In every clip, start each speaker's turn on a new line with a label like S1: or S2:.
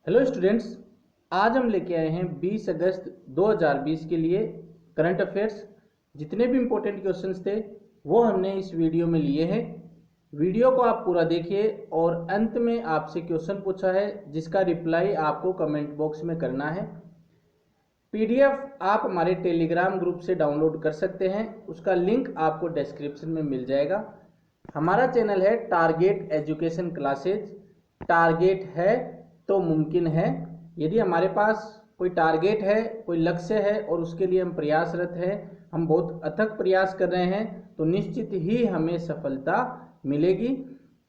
S1: Hello students, आज हम लेके आए हैं 20 अगस्त 2020 के लिए करंट अफेयर्स। जितने भी इम्पोर्टेंट क्वेश्चंस थे वो हमने इस वीडियो में लिए हैं। वीडियो को आप पूरा देखिए और अंत में आपसे क्वेश्चन पूछा है जिसका रिप्लाई आपको कमेंट बॉक्स में करना है। पीडीएफ आप हमारे टेलीग्राम ग्रुप से डाउनलोड कर सकते हैं, उसका लिंक आपको डिस्क्रिप्शन में मिल जाएगा। हमारा चैनल है टारगेट एजुकेशन क्लासेज। टारगेट है तो मुमकिन है। यदि हमारे पास कोई टारगेट है, कोई लक्ष्य है और उसके लिए हम प्रयासरत हैं, हम बहुत अथक प्रयास कर रहे हैं, तो निश्चित ही हमें सफलता मिलेगी।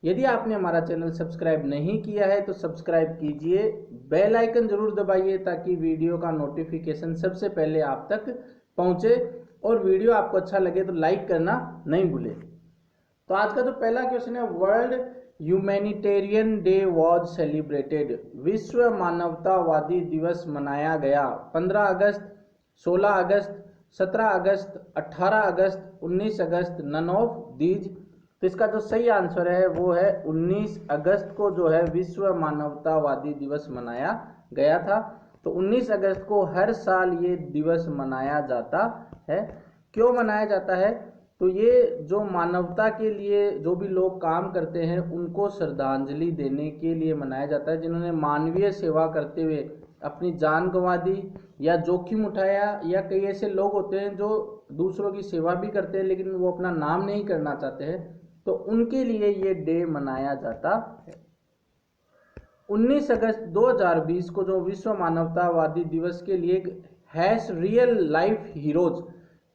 S1: यदि आपने हमारा चैनल सब्सक्राइब नहीं किया है तो सब्सक्राइब कीजिए, बेल आइकन जरूर दबाइए ताकि वीडियो का नोटिफिकेशन सबसे पहले आप तक पहुंचे। और वीडियो आपको अच्छा लगे तो लाइक करना नहीं भूलें। तो आज का जो पहला क्वेश्चन है, world humanitarian day was celebrated. विश्व मानवतावादी दिवस मनाया गया 15 अगस्त, 16 अगस्त, 17 अगस्त, 18 अगस्त, 19 अगस्त, नन ऑफ दीज। तो इसका जो सही आंसर है वो है 19 अगस्त को जो है विश्व मानवतावादी दिवस मनाया गया था। तो 19 अगस्त को हर साल ये दिवस मनाया जाता है। क्यों मनाया जाता है? तो ये जो मानवता के लिए जो भी लोग काम करते हैं उनको श्रद्धांजलि देने के लिए मनाया जाता है, जिन्होंने मानवीय सेवा करते हुए अपनी जान गंवा दी या जोखिम उठाया। या कई ऐसे लोग होते हैं जो दूसरों की सेवा भी करते हैं लेकिन वो अपना नाम नहीं करना चाहते हैं, तो उनके लिए ये डे मनाया जाता है। 19 अगस्त 2020 को जो विश्व मानवतावादी दिवस के लिए हैश रियल लाइफ हीरोज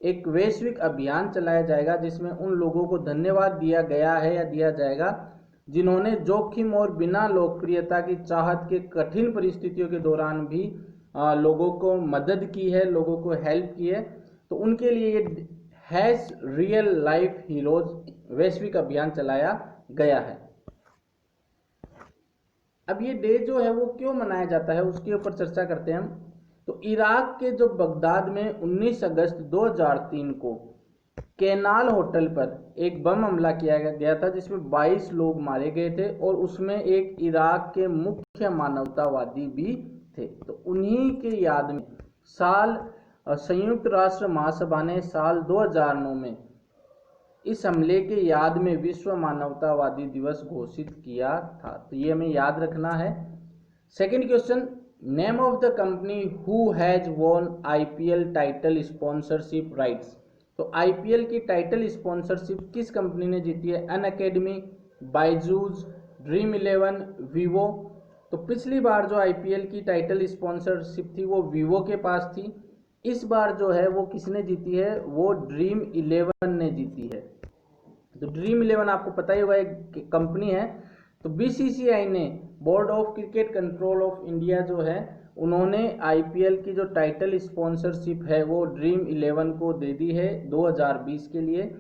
S1: एक वैश्विक अभियान चलाया जाएगा, जिसमें उन लोगों को धन्यवाद दिया गया है या दिया जाएगा जिन्होंने जोखिम और बिना लोकप्रियता की चाहत के कठिन परिस्थितियों के दौरान भी लोगों को मदद की है, लोगों को हेल्प की है। तो उनके लिए ये हैश रियल लाइफ हीरोज वैश्विक अभियान चलाया गया है। अब ये डे जो है वो क्यों मनाया जाता है उसके ऊपर चर्चा करते हैं हम। तो इराक के जो बगदाद में 19 अगस्त 2003 को केनाल होटल पर एक बम हमला किया गया था, जिसमें 22 लोग मारे गए थे और उसमें एक इराक के मुख्य मानवतावादी भी थे। तो उन्हीं के याद में संयुक्त राष्ट्र महासभा ने साल 2009 में इस हमले के याद में विश्व मानवतावादी दिवस घोषित किया था। तो ये हमें याद रखना है। Second question, name of the company who has won IPL title sponsorship rights. तो आईपीएल की टाइटल स्पॉन्सरशिप किस कंपनी ने जीती है? Unacademy, Byju's, dream 11, Vivo. तो पिछली बार जो आईपीएल की टाइटल स्पॉन्सरशिप थी वो वीवो के पास थी। इस बार जो है वो किसने जीती है? वो ड्रीम 11 ने जीती है। तो ड्रीम 11 आपको पता ही होगा एक कंपनी है। तो बीसीसीआई ने, board of cricket control of India जो है, उन्होंने आईपीएल की जो टाइटल स्पॉन्सरशिप है वो ड्रीम 11 को दे दी है 2020 के लिए।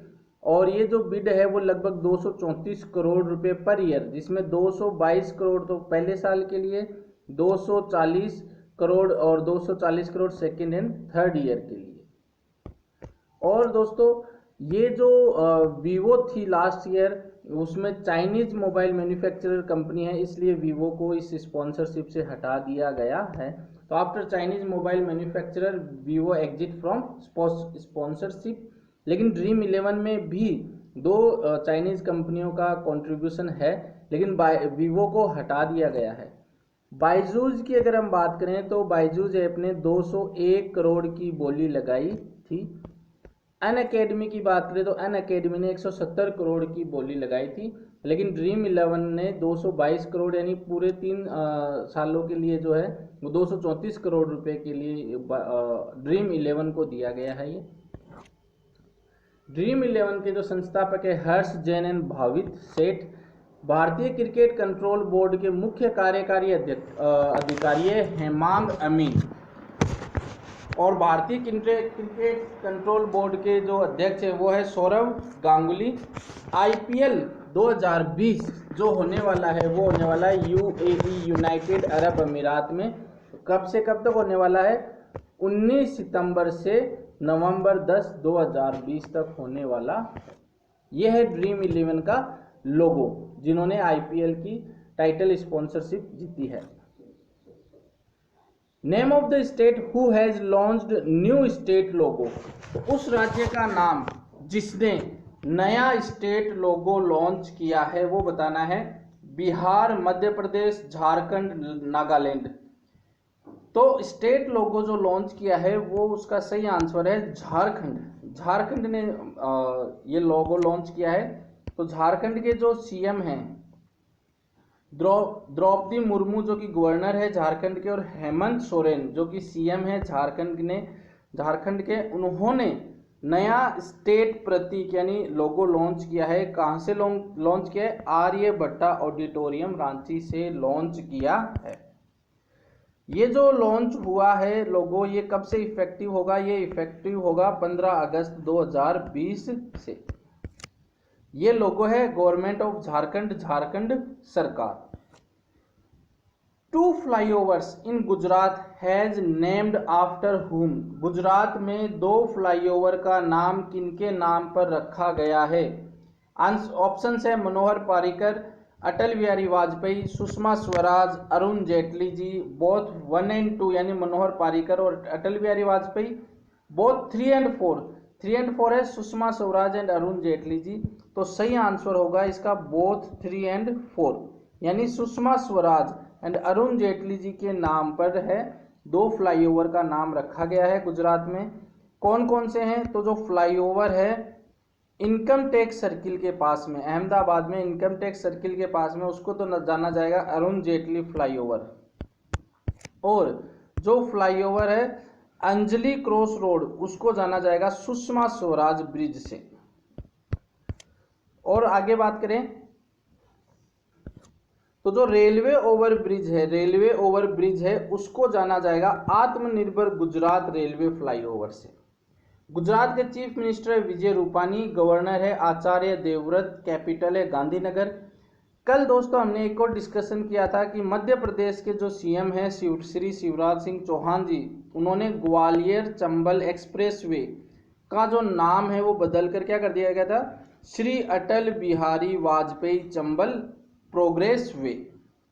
S1: और ये जो बिड है वो लगभग 234 करोड़ रुपए पर ईयर, जिसमें 222 करोड़ तो पहले साल के लिए, 240 करोड़ और 240 crore second and third year के लिए। और दोस्तों ये जो वीवो थी लास्ट ईयर, उसमें चाइनीज मोबाइल मैन्युफैक्चरर कंपनी है, इसलिए वीवो को इस स्पॉन्सरशिप से हटा दिया गया है। तो after Chinese mobile manufacturer Vivo exit from sponsorship. लेकिन ड्रीम 11 में भी दो चाइनीज कंपनियों का कंट्रीब्यूशन है, लेकिन वीवो को हटा दिया गया है। बायजूस की अगर हम बात करें तो बायजूस ऐप ने 201 करोड़ की बोली लगाई थी। अनअकैडमी की बात करें तो अनअकैडमी ने 170 करोड़ की बोली लगाई थी। लेकिन ड्रीम 11 ने 222 करोड़, यानी पूरे 3 सालों के लिए जो है वो 234 करोड़ रुपए के लिए ड्रीम 11 को दिया गया है। ये ड्रीम 11 के जो संस्थापक है हर्ष जैन एंड भावित सेठ, भारतीय क्रिकेट कंट्रोल बोर्ड के मुख्य कार्यकारी अधिकारी हेमांग अमीन, और भारतीय क्रिकेट कंट्रोल बोर्ड के जो अध्यक्ष है वो है सौरव गांगुली। आईपीएल 2020 जो होने वाला है वो होने वाला है यूएई, यूनाइटेड अरब अमीरात में। कब से कब तक होने वाला है? 19 सितंबर से नवंबर 10, 2020 तक होने वाला। यह है ड्रीम 11 का लोगो, जिन्होंने आईपीएल की टाइटल स्पॉन्सरशिप जीती है। Name of the state who has launched new state logo, तो उस राज्य का नाम जिसने नया स्टेट लोगो लॉन्च किया है वो बताना है। बिहार, मध्य प्रदेश, झारखंड, नागालैंड। तो स्टेट लोगो जो लॉन्च किया है वो उसका सही आंसर है झारखंड। झारखंड ने ये लोगो लॉन्च किया है। तो झारखंड के जो सीएम हैं द्रौपदी मुर्मू जो कि गवर्नर है झारखंड के, और हेमंत सोरेन जो कि सीएम है झारखंड के, उन्होंने नया स्टेट प्रतीक यानी लोगो लॉन्च किया है। कहां से लॉन्च किया है? आर्यभट्टा ऑडिटोरियम रांची से लॉन्च किया है। ये जो लॉन्च हुआ है लोगो, ये कब से इफेक्टिव होगा? ये इफेक्टिव होगा 15 अगस्त 2020 से। ये लोगो है गवर्नमेंट ऑफ झारखंड सरकार। 2 flyovers in Gujarat has named after हुम, गुजरात में 2 फ्लाईओवर का नाम किनके नाम पर रखा गया है? ऑप्शन है मनोहर पारिकर, अटल बिहारी वाजपेयी, सुषमा स्वराज, अरुण जेटली जी। बोथ 1 and 2 यानी मनोहर पारिकर और Atal Bihari Vajpayee. Both 3 and 4, 3 and 4 है सुषमा स्वराज एंड अरुण जेटली जी। तो सही आंसर होगा इसका बोथ 3 and 4 यानी सुषमा स्वराज एंड अरुण जेटली जी के नाम पर है 2 फ्लाईओवर का नाम रखा गया है गुजरात में। कौन कौन से हैं? तो जो फ्लाईओवर है इनकम टैक्स सर्किल के पास में, अहमदाबाद में इनकम टैक्स सर्किल के पास में, उसको तो जाना जाएगा अरुण जेटली फ्लाईओवर। और जो फ्लाईओवर है अंजलि क्रॉस रोड, उसको जाना जाएगा सुषमा स्वराज ब्रिज से। और आगे बात करें तो जो रेलवे ओवर ब्रिज है उसको जाना जाएगा आत्मनिर्भर गुजरात रेलवे फ्लाईओवर से। गुजरात के chief minister Vijay Rupani, governor है आचार्य देवव्रत, कैपिटल है गांधीनगर। कल दोस्तों हमने एक और डिस्कशन किया था कि मध्य प्रदेश के जो सीएम हैं श्री शिवराज सिंह चौहान जी, उन्होंने ग्वालियर चंबल एक्सप्रेसवे का जो नाम है वो बदल कर क्या कर दिया गया था? Shri Atal Bihari Vajpayee Chambal progress way.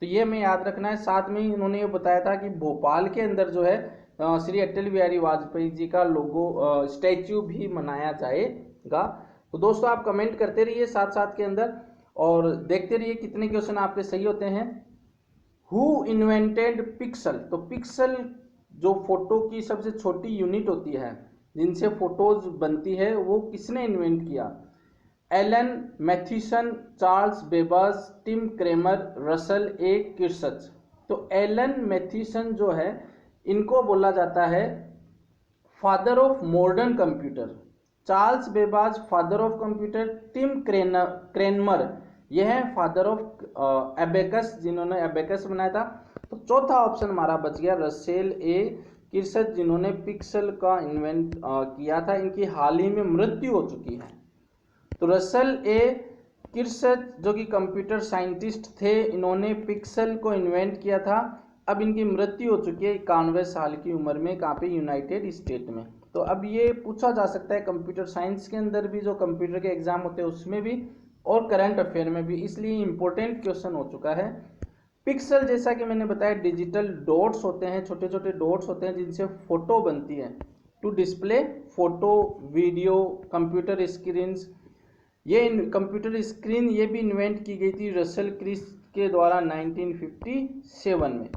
S1: तो ये हमें याद रखना है। साथ में ही उन्होंने ये बताया था कि भोपाल के अंदर जो है श्री अटल बिहारी वाजपेयी जी का लोगो स्टैच्यू भी बनाया जाएगा। तो दोस्तों आप कमेंट करते रहिए साथ साथ के अंदर और देखते रहिए कितने क्वेश्चन आपके सही होते हैं। हु इन्वेंटेड पिक्सल, तो पिक्सल जो फोटो की सबसे छोटी यूनिट होती है जिनसे फोटोज बनती है वो किसने इन्वेंट किया? Alan Mathison, Charles Babbage, Tim Cranmer, Russell A Kirsch. तो एलन मैथ्यूसन जो है इनको बोला जाता है father of modern computer, Charles Babbage father of computer, Tim Cranmer यह है फादर ऑफ एबेकस, जिन्होंने एबेकस बनाया था। तो चौथा ऑप्शन हमारा बच गया रसेल ए किर्सच, जिन्होंने पिक्सल का इन्वेंट किया था। इनकी हाल ही में मृत्यु हो चुकी है। तो रसल ए किर्सच जो कि कंप्यूटर साइंटिस्ट थे, इन्होंने पिक्सल को इन्वेंट किया था। अब इनकी मृत्यु हो चुकी है 91 साल की उम्र में। कहाँ पे? यूनाइटेड स्टेट में। तो अब ये पूछा जा सकता है कंप्यूटर साइंस के अंदर भी, जो कंप्यूटर के एग्जाम होते हैं उसमें भी और करंट अफेयर में भी, इसलिए इंपॉर्टेंट क्वेश्चन हो चुका है। पिक्सल जैसा कि मैंने बताया डिजिटल डॉट्स होते हैं, छोटे छोटे डॉट्स होते हैं जिनसे फोटो बनती है to display photo video computer screen. ये कंप्यूटर स्क्रीन ये भी इन्वेंट की गई थी रसल क्रिस के द्वारा 1957 में।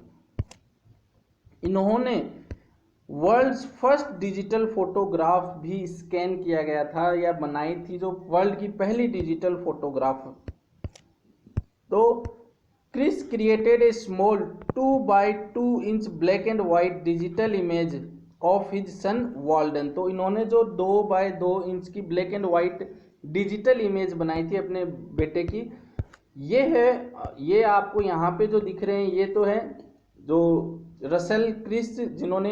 S1: इन्होंने वर्ल्ड्स फर्स्ट डिजिटल फोटोग्राफ भी स्कैन किया गया था या बनाई थी, जो वर्ल्ड की पहली डिजिटल फोटोग्राफ। तो Kirsch created a small 2x2 inch black and white digital image of his son Walden. तो इन्होंने जो 2x2 इंच की black and white digital image बनाई थी अपने बेटे की, ये है, ये आपको यहाँ पे जो दिख रहे हैं ये तो है जो रसल क्रिस जिन्होंने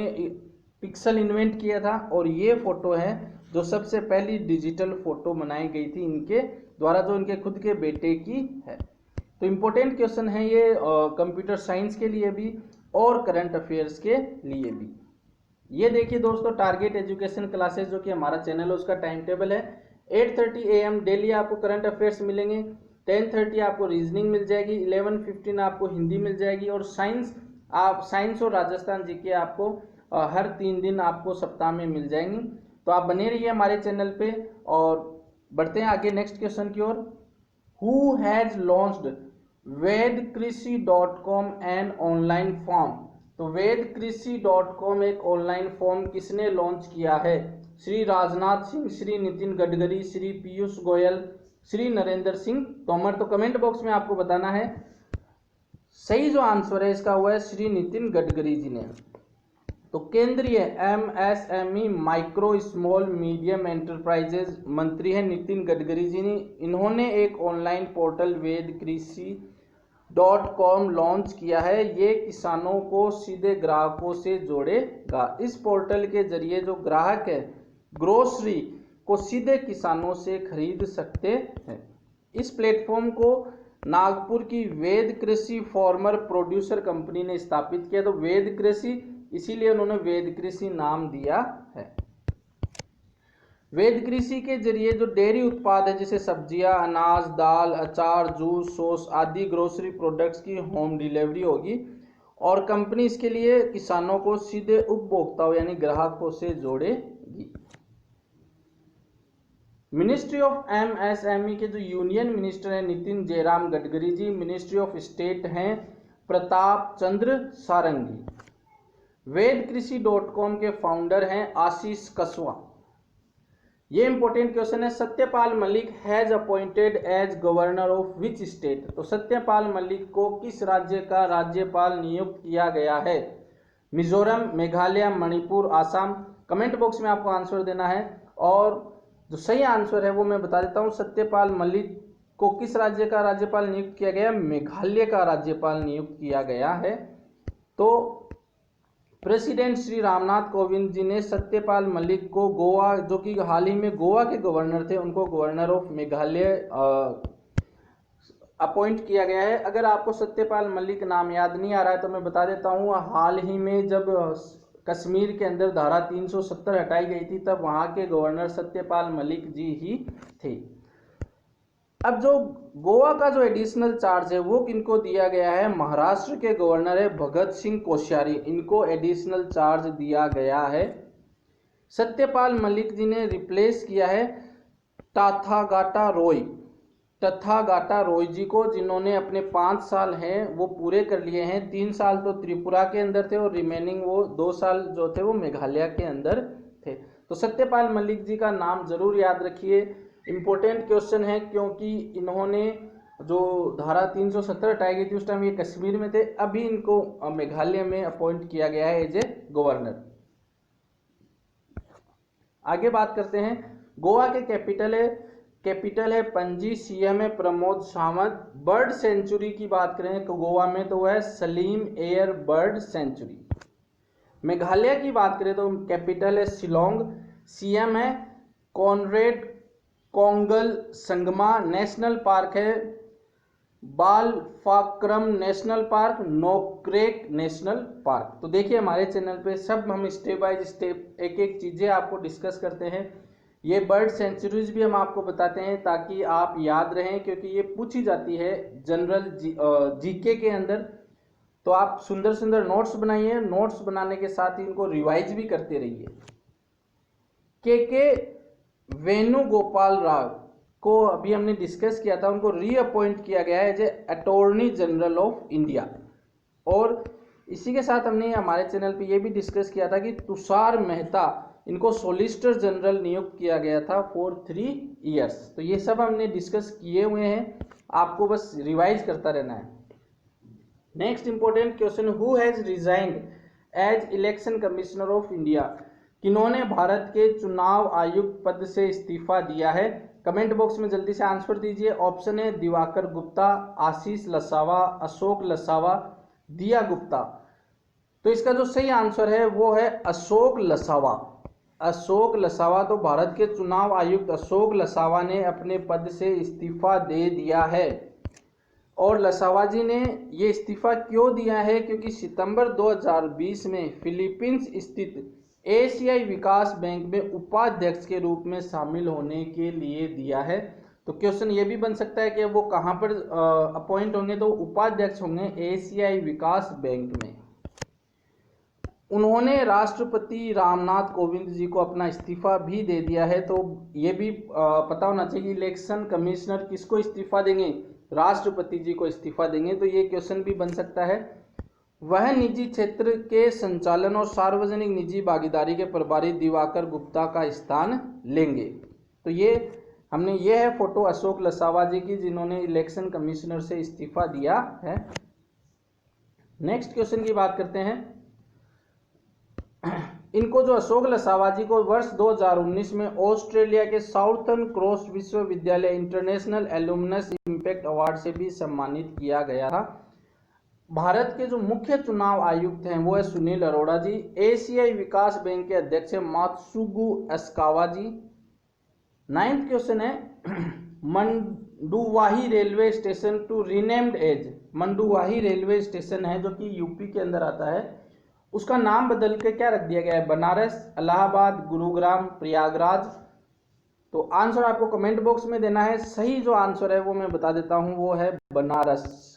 S1: पिक्सल इन्वेंट किया था, और ये फोटो है जो सबसे पहली डिजिटल फोटो बनाई गई थी इनके द्वारा, जो इनके खुद के बेटे की है। तो इम्पोर्टेंट क्वेश्चन है ये कंप्यूटर साइंस के लिए भी और करंट अफेयर्स के लिए भी। ये देखिए दोस्तों टारगेट एजुकेशन क्लासेस जो कि हमारा चैनल है उसका टाइम टेबल है। 8:30 AM डेली आपको करंट अफेयर्स मिलेंगे, 10:30 आपको रीजनिंग मिल जाएगी, 11:15 आपको हिंदी मिल जाएगी, और साइंस आप साइंस और राजस्थान जीके आपको हर 3 दिन आपको सप्ताह में मिल जाएंगी। तो आप बने रहिए हमारे चैनल पे और बढ़ते हैं आगे नेक्स्ट क्वेश्चन की ओर। Who has launched vedkrisi.com an online form. तो vedkrisi.com एक ऑनलाइन फॉर्म किसने लॉन्च किया है? श्री राजनाथ सिंह, श्री नितिन गडकरी, श्री पीयूष गोयल, श्री नरेंद्र सिंह तोमर। तो कमेंट बॉक्स में आपको बताना है। सही जो आंसर है इसका वो है श्री नितिन गडकरी जी ने। तो केंद्रीय MSME micro small medium enterprises मंत्री है नितिन गडकरी जी ने। इन्होंने एक ऑनलाइन पोर्टल vedkrisi.com लॉन्च किया है। ये किसानों को सीधे ग्राहकों से जोड़ेगा। इस पोर्टल के जरिए जो ग्राहक है ग्रोसरी को सीधे किसानों से खरीद सकते हैं। इस प्लेटफॉर्म को नागपुर की वेद कृषि फार्मर प्रोड्यूसर कंपनी ने स्थापित किया। तो वेद कृषि इसीलिए उन्होंने वेद कृषि नाम दिया है। वेद कृषि के जरिए जो डेयरी उत्पाद है जैसे सब्जियां, अनाज, दाल, अचार, जूस, सॉस आदि ग्रोसरी प्रोडक्ट्स की होम डिलीवरी होगी और कंपनी इसके लिए किसानों को सीधे उपभोक्ताओं यानी ग्राहकों से जोड़ेगी। मिनिस्ट्री ऑफ एमएसएमई के जो यूनियन मिनिस्टर हैं Nitin Jairam Gadkari ji, ministry of state हैं प्रताप चंद्र सारंगी। vedkrisi.com के फाउंडर हैं आशीष कसवा। ये इंपॉर्टेंट क्वेश्चन है। Satyapal Malik has appointed as governor of which state. तो सत्यपाल मलिक को किस राज्य का राज्यपाल नियुक्त किया गया है? मिजोरम, मेघालय, मणिपुर, आसाम। कमेंट बॉक्स में आपको आंसर देना है और जो सही आंसर है वो मैं बता देता हूँ। सत्यपाल मलिक को किस राज्य का राज्यपाल नियुक्त किया गया? मेघालय का राज्यपाल नियुक्त किया गया है। तो प्रेसिडेंट श्री रामनाथ कोविंद जी ने सत्यपाल मलिक को गोवा, जो कि हाल ही में गोवा के गवर्नर थे, उनको गवर्नर ऑफ मेघालय अपॉइंट किया गया है। अगर आपको सत्यपाल मलिक नाम याद नहीं आ रहा है तो मैं बता देता हूँ। हाल ही में जब कश्मीर के अंदर धारा 370 हटाई गई थी तब वहाँ के गवर्नर सत्यपाल मलिक जी ही थे। अब जो गोवा का जो एडिशनल चार्ज है वो किनको दिया गया है? महाराष्ट्र के गवर्नर है भगत सिंह कोश्यारी, इनको एडिशनल चार्ज दिया गया है। सत्यपाल मलिक जी ने रिप्लेस किया है तथागाता रॉय जी को, जिन्होंने अपने 5 साल हैं वो पूरे कर लिए हैं। 3 साल तो त्रिपुरा के अंदर थे और रिमेनिंग वो 2 साल जो थे वो मेघालय के अंदर थे। तो सत्यपाल मलिक जी का नाम जरूर याद रखिए। इंपॉर्टेंट क्वेश्चन है क्योंकि इन्होंने जो धारा 370 हटाई गई थी उस टाइम ये कश्मीर में थे, अभी इनको मेघालय में अपॉइंट किया गया है एज ए गवर्नर। आगे बात करते हैं। गोवा के कैपिटल है पणजी, सीएम है प्रमोद सावंत। बर्ड सेंचुरी की बात करें तो गोवा में तो वह सलीम एयर बर्ड सेंचुरी। मेघालय की बात करें तो कैपिटल है शिलोंग, सीएम है Conrad Kongkal Sangma. National park है Balphakram national park, Nokrek national park. तो देखिए हमारे चैनल पे सब हम स्टेप बाय स्टेप एक एक चीज़ें आपको डिस्कस करते हैं। ये बर्ड सेंचुरीज भी हम आपको बताते हैं ताकि आप याद रहें, क्योंकि ये पूछी जाती है जनरल जीके के अंदर। तो आप सुंदर सुंदर नोट्स बनाइए, नोट्स बनाने के साथ ही इनको रिवाइज भी करते रहिए। के वेणुगोपाल राव को अभी हमने डिस्कस किया था, उनको रीअपॉइंट किया गया है as attorney general of India. और इसी के साथ हमने हमारे चैनल पे ये भी डिस्कस किया था कि तुषार मेहता, इनको सॉलिसिटर जनरल नियुक्त किया गया था फॉर 3 इयर्स। तो ये सब हमने डिस्कस किए हुए हैं, आपको बस रिवाइज करता रहना है। Next important question, who has resigned as election commissioner of India. किन्होंने भारत के चुनाव आयुक्त पद से इस्तीफा दिया है? कमेंट बॉक्स में जल्दी से आंसर दीजिए। ऑप्शन है दिवाकर गुप्ता, आशीष लसावा, अशोक लसावा, दिया गुप्ता। तो इसका जो सही आंसर है वो है अशोक लसावा। अशोक लसावा, तो भारत के चुनाव आयुक्त अशोक लसावा ने अपने पद से इस्तीफा दे दिया है। और लसावा जी ने ये इस्तीफा क्यों दिया है? क्योंकि सितंबर 2020 में फिलीपींस स्थित एशियाई विकास बैंक में उपाध्यक्ष के रूप में शामिल होने के लिए दिया है। तो क्वेश्चन ये भी बन सकता है कि वो कहाँ पर अपॉइंट होंगे, तो उपाध्यक्ष होंगे एशियाई विकास बैंक में। उन्होंने राष्ट्रपति रामनाथ कोविंद जी को अपना इस्तीफा भी दे दिया है। तो ये भी पता होना चाहिए इलेक्शन कमिश्नर किसको इस्तीफा देंगे, राष्ट्रपति जी को इस्तीफा देंगे। तो ये क्वेश्चन भी बन सकता है। वह निजी क्षेत्र के संचालन और सार्वजनिक निजी भागीदारी के प्रभारी दिवाकर गुप्ता का स्थान लेंगे। तो ये है फोटो अशोक लसावा जी की, जिन्होंने इलेक्शन कमिश्नर से इस्तीफा दिया है। नेक्स्ट क्वेश्चन की बात करते हैं। इनको जो अशोक लसावा जी को वर्ष 2019 में ऑस्ट्रेलिया के साउथर्न क्रॉस विश्वविद्यालय इंटरनेशनल एलुमनस इम्पैक्ट अवार्ड से भी सम्मानित किया गया था। भारत के जो मुख्य चुनाव आयुक्त हैं वो है सुनील अरोड़ा जी। एशियाई विकास बैंक के अध्यक्ष है मात्सुगु एस्कावा जी। 9th क्वेश्चन है Manduadih railway station to renamed as. Manduadih railway station है जो कि यूपी के अंदर आता है, उसका नाम बदल के क्या रख दिया गया है, बनारस, इलाहाबाद, गुरुग्राम, प्रयागराज। तो आंसर आपको कमेंट बॉक्स में देना है। सही जो आंसर है वो मैं बता देता हूं, वो है Banaras.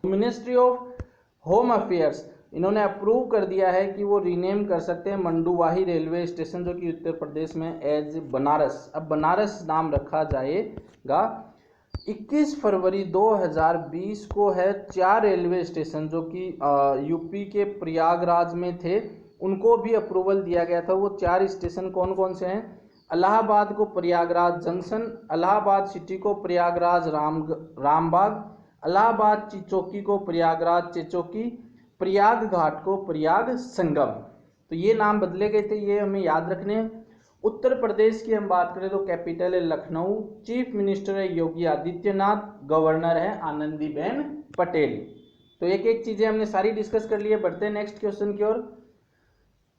S1: Ministry of home affairs इन्होंने अप्रूव कर दिया है कि वो रीनेम कर सकते हैं मंडुवाही रेलवे स्टेशन जो कि उत्तर प्रदेश में एज बनारस। अब बनारस नाम रखा जाएगा। 21 फरवरी 2020 को है 4 रेलवे स्टेशन जो कि यूपी के प्रयागराज में थे, उनको भी अप्रूवल दिया गया था। वो 4 स्टेशन कौन कौन से हैं, इलाहाबाद को प्रयागराज जंक्शन, इलाहाबाद सिटी को प्रयागराज रामबाग, इलाहाबाद चिचौकी को प्रयागराज चेचौकी, प्रयाग घाट को प्रयाग संगम। तो ये नाम बदले गए थे, ये हमें याद रखने हैं। उत्तर प्रदेश की हम बात करें तो कैपिटल है लखनऊ, चीफ मिनिस्टर है योगी आदित्यनाथ, गवर्नर है आनंदीबेन पटेल। तो एक एक चीजें हमने सारी डिस्कस कर ली है। बढ़ते हैं नेक्स्ट क्वेश्चन की ओर।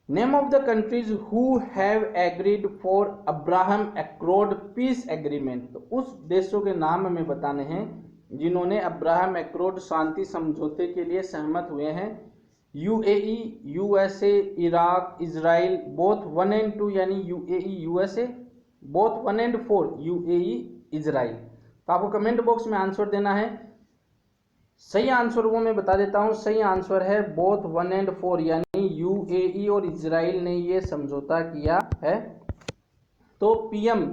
S1: Name of the countries who have agreed for Abraham accord peace agreement. तो उस देशों के नाम हमें बताने हैं जिन्होंने अब्राहम एक्रोड शांति समझौते के लिए सहमत हुए हैं। UAE, USA, Iraq, Israel, both 1 and 2 यानी UAE USA, both 1 and 4 UAE Israel. तो आपको कमेंट बॉक्स में आंसर देना है। सही आंसर वो मैं बता देता हूं, सही आंसर है बोथ 1 and 4 यानी यूएई और इजराइल ने ये समझौता किया है। तो पीएम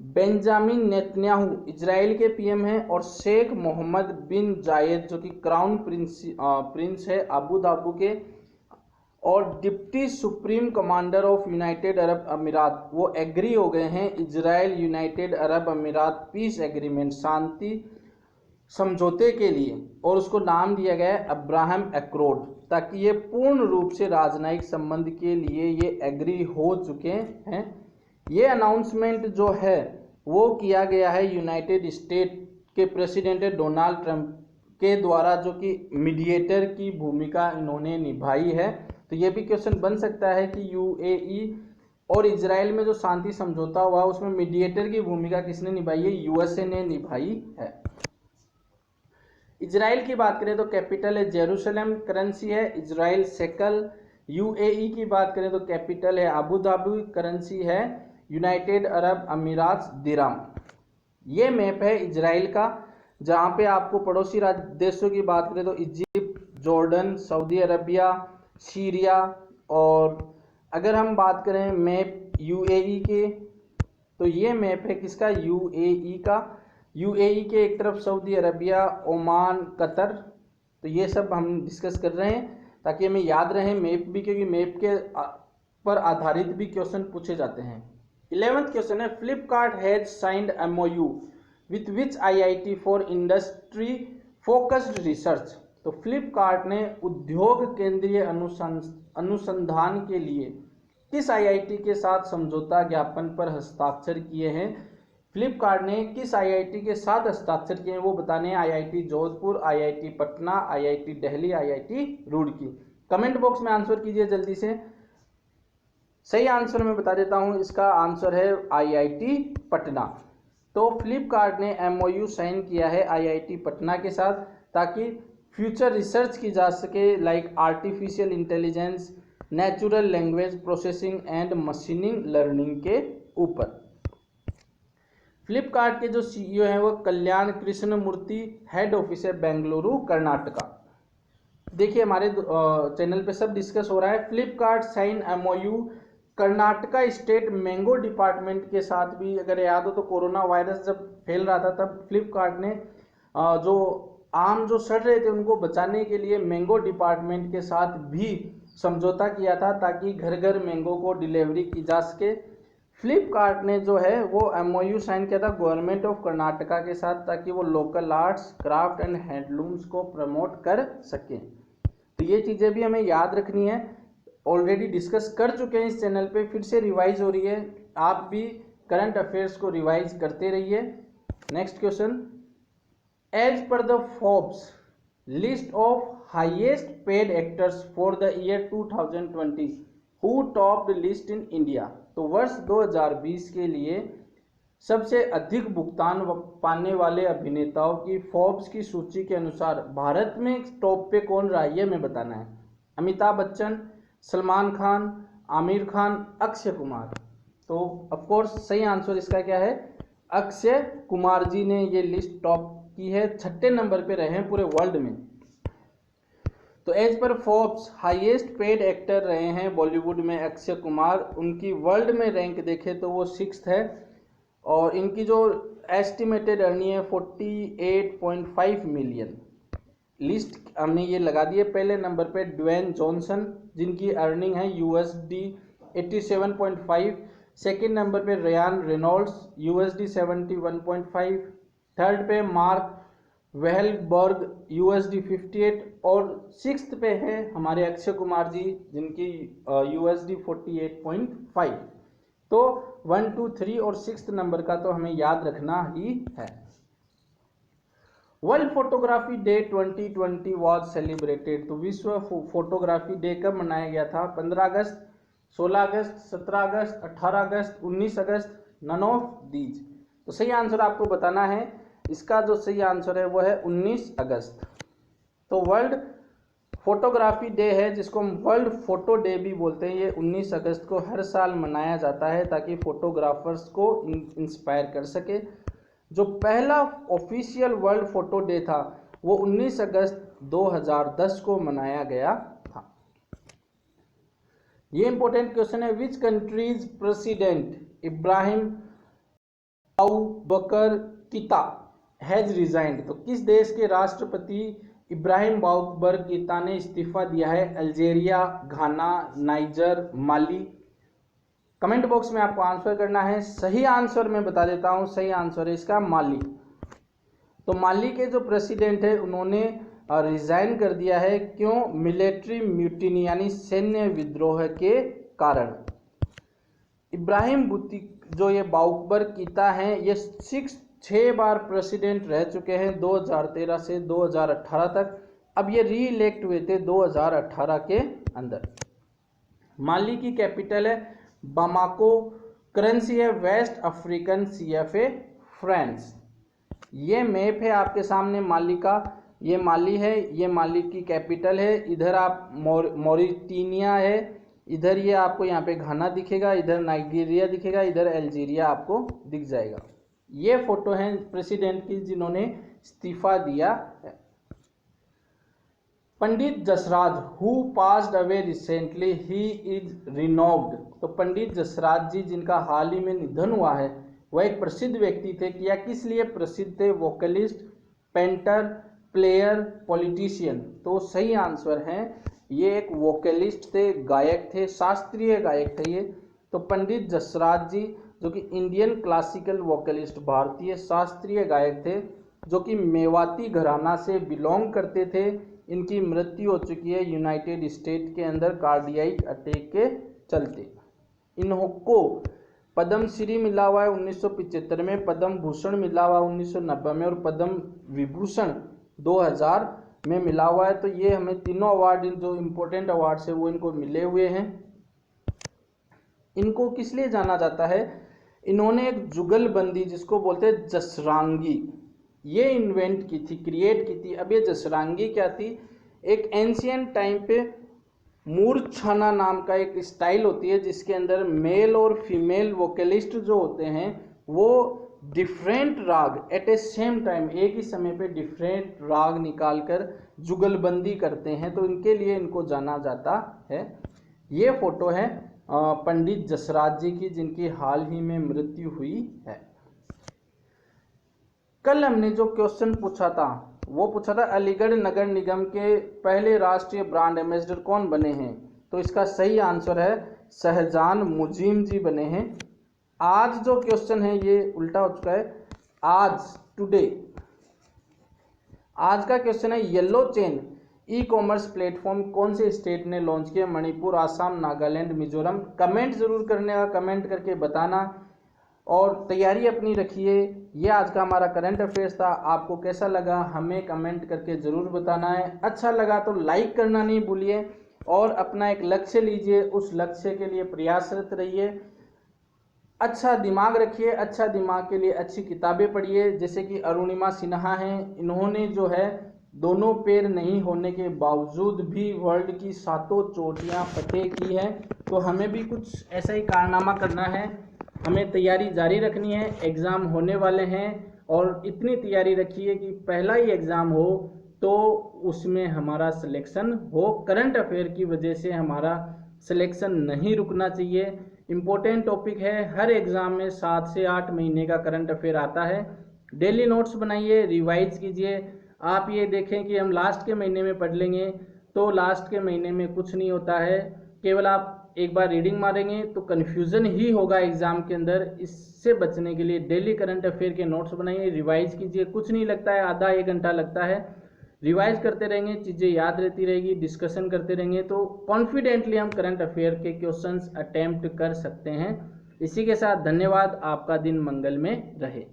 S1: बेंजामिन नेतन्याहू इजराइल के पीएम हैं और शेख मोहम्मद बिन जायद जो कि क्राउन प्रिंस है अबू धाबी के और deputy supreme commander of United Arab अमीरात, वो एग्री हो गए हैं इजराइल यूनाइटेड अरब अमीरात पीस एग्रीमेंट शांति समझौते के लिए, और उसको नाम दिया गया है अब्राहम एक्रोड, ताकि ये पूर्ण रूप से राजनयिक संबंध के लिए ये एग्री हो चुके हैं। ये अनाउंसमेंट जो है वो किया गया है यूनाइटेड स्टेट के प्रेसिडेंट डोनाल्ड ट्रंप के द्वारा, जो कि मीडिएटर की भूमिका इन्होंने निभाई है। तो ये भी क्वेश्चन बन सकता है कि यूएई और इजराइल में जो शांति समझौता हुआ उसमें मीडिएटर की भूमिका किसने निभाई है, यूएसए ने निभाई है। इजराइल की बात करें तो कैपिटल है जेरूशलेम, करेंसी है इजराइल शेकल। यूएई की बात करें तो कैपिटल है अबू धाबी, करेंसी है यूनाइटेड अरब अमीरात दिरहम। ये मैप है इजराइल का, जहां पे आपको पड़ोसी देशों की बात करें तो Egypt, Jordan, Saudi Arabia, Syria, और अगर हम बात करें मैप यूएई के तो ये मैप है किसका, यूएई का। यूएई के एक तरफ सऊदी अरबिया, ओमान, कतर। तो ये सब हम डिस्कस कर रहे हैं ताकि हमें याद रहे मैप भी, क्योंकि मैप के पर आधारित भी क्वेश्चन पूछे जाते हैं। 11th क्वेश्चन है Flipkart has signed MOU with which IIT for industry focused research. तो फ्लिपकार्ट ने उद्योग केंद्रीय अनुसंधान के लिए किस आईआईटी के साथ समझौता ज्ञापन पर हस्ताक्षर किए हैं। फ्लिपकार्ट ने किस आईआईटी के साथ हस्ताक्षर किए हैं वो बताने हैं। IIT Jodhpur, IIT Patna, IIT Delhi, IIT Roorkee. Comment box में आंसर कीजिए जल्दी से। सही आंसर मैं बता देता हूं, इसका आंसर है आईआईटी पटना। तो फ्लिपकार्ट ने एमओयू साइन किया है आईआईटी पटना के साथ ताकि फ्यूचर रिसर्च की जा सके, like artificial intelligence, natural language processing and machining learning के ऊपर। फ्लिपकार्ट के जो सीईओ हैं वो कल्याण कृष्ण मूर्ति, हेड ऑफिस है बेंगलुरु कर्नाटका। देखिए हमारे चैनल पे सब डिस्कस हो रहा है। Flipkart sign MOU Karnataka state mango department के साथ भी। अगर याद हो तो कोरोना वायरस जब फैल रहा था तब फ्लिपकार्ट ने जो आम जो सड़ रहे थे उनको बचाने के लिए मैंगो डिपार्टमेंट के साथ भी समझौता किया था ताकि घर घर मैंगो को डिलीवरी की जा सके। फ्लिपकार्ट ने जो है वो एमओयू साइन किया था गवर्नमेंट ऑफ कर्नाटका के साथ ताकि वो local arts craft and handlooms को प्रमोट कर सकें। तो ये चीज़ें भी हमें याद रखनी है, ऑलरेडी डिस्कस कर चुके हैं इस चैनल पे, फिर से रिवाइज हो रही है। आप भी करंट अफेयर्स को रिवाइज करते रहिए। Next question, as per the Forbes list of highest paid actors for the year 2020 who topped list in India. तो वर्ष 2020 के लिए सबसे अधिक भुगतान पाने वाले अभिनेताओं की फोर्ब्स की सूची के अनुसार भारत में टॉप पे कौन रहा है ये हमें बताना है। अमिताभ बच्चन, सलमान खान, आमिर खान, अक्षय कुमार। तो ऑफ कोर्स सही आंसर इसका क्या है, अक्षय कुमार जी ने ये लिस्ट टॉप की है, 6ठे नंबर पे रहे हैं पूरे वर्ल्ड में। तो as per Forbes highest paid actor रहे हैं बॉलीवुड में अक्षय कुमार। उनकी वर्ल्ड में रैंक देखें तो वो 6th है और इनकी जो एस्टिमेटेड अर्निंग है 48.5 मिलियन। लिस्ट हमने ये लगा दी है। पहले नंबर पे ड्वेन जॉनसन जिनकी अर्निंग है USD 87.5। सेकेंड नंबर पे रयान रेनॉल्ड्स USD 71.5। थर्ड पे मार्क वेहलबर्ग USD 58 और 6th पे है हमारे अक्षय कुमार जी जिनकी USD 48.5। तो 1, 2, 3 और 6th नंबर का तो हमें याद रखना ही है। World photography day 2020 was celebrated. तो विश्व फोटोग्राफी डे कब मनाया गया था? 15 अगस्त, 16 अगस्त, 17 अगस्त, 18 अगस्त, 19 अगस्त, नन ऑफ दीज। तो सही आंसर आपको बताना है। इसका जो सही आंसर है वो है 19 अगस्त। तो वर्ल्ड फोटोग्राफी डे है जिसको हम वर्ल्ड फोटो डे भी बोलते हैं। ये 19 अगस्त को हर साल मनाया जाता है ताकि फोटोग्राफर्स को इंस्पायर कर सके। जो पहला ऑफिशियल वर्ल्ड फोटो डे था वो 19 अगस्त 2010 को मनाया गया था। ये इंपॉर्टेंट क्वेश्चन है, विच कंट्रीज प्रेसिडेंट इब्राहिम बाउबकर कीता हैज रिजाइंड। तो किस देश के राष्ट्रपति इब्राहिम बाउबकर कीता ने इस्तीफा दिया है? अल्जेरिया, घाना, नाइजर, माली। कमेंट बॉक्स में आपको आंसर करना है। सही आंसर मैं बता देता हूं, सही आंसर है इसका माली। तो माली के जो प्रेसिडेंट है उन्होंने रिजाइन कर दिया है। क्यों? मिलिट्री म्यूटिनी यानी सैन्य विद्रोह के कारण। इब्राहिम जो ये बाउबकर कीता है ये 6 बार प्रेसिडेंट रह चुके हैं 2013 से 2018 तक। अब ये री इलेक्ट हुए थे 2018 के अंदर। माली की कैपिटल है बामाको, करेंसी है वेस्ट अफ्रीकन CFA फ्रांस। ये मैप है आपके सामने माली का, ये माली है, ये माली की कैपिटल है। इधर आप मॉरिटानिया है, इधर ये आपको यहाँ पे घाना दिखेगा, इधर नाइजीरिया दिखेगा, इधर अल्जीरिया आपको दिख जाएगा। ये फोटो है प्रेसिडेंट की जिन्होंने इस्तीफा दिया है। Pandit Jasraj who passed away recently he is renowned. तो पंडित जसराज जी जिनका हाल ही में निधन हुआ है वह एक प्रसिद्ध व्यक्ति थे। या किस लिए प्रसिद्ध थे? Vocalist, painter, player, politician. तो सही आंसर है ये एक वोकलिस्ट थे, गायक थे, शास्त्रीय गायक थे ये। तो पंडित जसराज जी जो कि इंडियन क्लासिकल वोकलिस्ट, भारतीय शास्त्रीय गायक थे जो कि मेवाती घराना से बिलोंग करते थे। इनकी मृत्यु हो चुकी है यूनाइटेड स्टेट के अंदर कार्डियाक अटैक के चलते। इनको पद्मश्री मिला हुआ है 1975 में, पद्म भूषण मिला हुआ 1990 में और पद्म विभूषण 2000 में मिला हुआ है। तो ये हमें तीनों अवार्ड जो इम्पोर्टेंट अवार्ड्स है वो इनको मिले हुए हैं। इनको किस लिए जाना जाता है? इन्होंने एक जुगलबंदी जिसको बोलते हैं जसरांगी ये इन्वेंट की थी, क्रिएट की थी। अब ये जसरांगी क्या थी? एक एंशियंट टाइम पे मूर्छना नाम का एक स्टाइल होती है जिसके अंदर मेल और फीमेल वोकलिस्ट जो होते हैं वो डिफरेंट राग एट ए सेम टाइम, एक ही समय पे डिफरेंट राग निकालकर जुगलबंदी करते हैं, तो इनके लिए इनको जाना जाता है। ये फोटो है पंडित जसराज जी की, जिनकी हाल ही में मृत्यु हुई है। कल हमने जो क्वेश्चन पूछा था वो पूछा था अलीगढ़ नगर निगम के पहले राष्ट्रीय ब्रांड एम्बेसडर कौन बने हैं, तो इसका सही आंसर है शहजान मुजीम जी बने हैं। आज जो क्वेश्चन है ये उल्टा हो चुका है, आज का क्वेश्चन है yellow chain e commerce platform कौन से स्टेट ने लॉन्च किया, मणिपुर, आसाम, नागालैंड, मिजोरम। कमेंट जरूर करने का, कमेंट करके बताना और तैयारी अपनी रखिए। ये आज का हमारा करंट अफेयर्स था, आपको कैसा लगा हमें कमेंट करके ज़रूर बताना है। अच्छा लगा तो लाइक करना नहीं भूलिए और अपना एक लक्ष्य लीजिए, उस लक्ष्य के लिए प्रयासरत रहिए। अच्छा दिमाग रखिए, अच्छा दिमाग के लिए अच्छी किताबें पढ़िए, जैसे कि अरुणिमा सिन्हा हैं, इन्होंने जो है दोनों पैर नहीं होने के बावजूद भी वर्ल्ड की 7 चोटियां फतेह की है। तो हमें भी कुछ ऐसा ही कारनामा करना है, हमें तैयारी जारी रखनी है। एग्ज़ाम होने वाले हैं और इतनी तैयारी रखिए कि पहला ही एग्ज़ाम हो तो उसमें हमारा सिलेक्शन हो। करंट अफेयर की वजह से हमारा सिलेक्शन नहीं रुकना चाहिए। इम्पोर्टेंट टॉपिक है, हर एग्ज़ाम में 7 से 8 महीने का करंट अफेयर आता है। डेली नोट्स बनाइए, रिवाइज कीजिए। आप ये देखें कि हम लास्ट के महीने में पढ़ लेंगे तो लास्ट के महीने में कुछ नहीं होता है, केवल आप एक बार रीडिंग मारेंगे तो कन्फ्यूज़न ही होगा एग्ज़ाम के अंदर। इससे बचने के लिए डेली करंट अफेयर के नोट्स बनाइए, रिवाइज कीजिए। कुछ नहीं लगता है, आधा 1 घंटा लगता है। रिवाइज करते रहेंगे, चीज़ें याद रहती रहेगी, डिस्कशन करते रहेंगे तो कॉन्फिडेंटली हम करंट अफेयर के क्वेश्चंस अटेम्प्ट कर सकते हैं। इसी के साथ धन्यवाद, आपका दिन मंगल में रहे।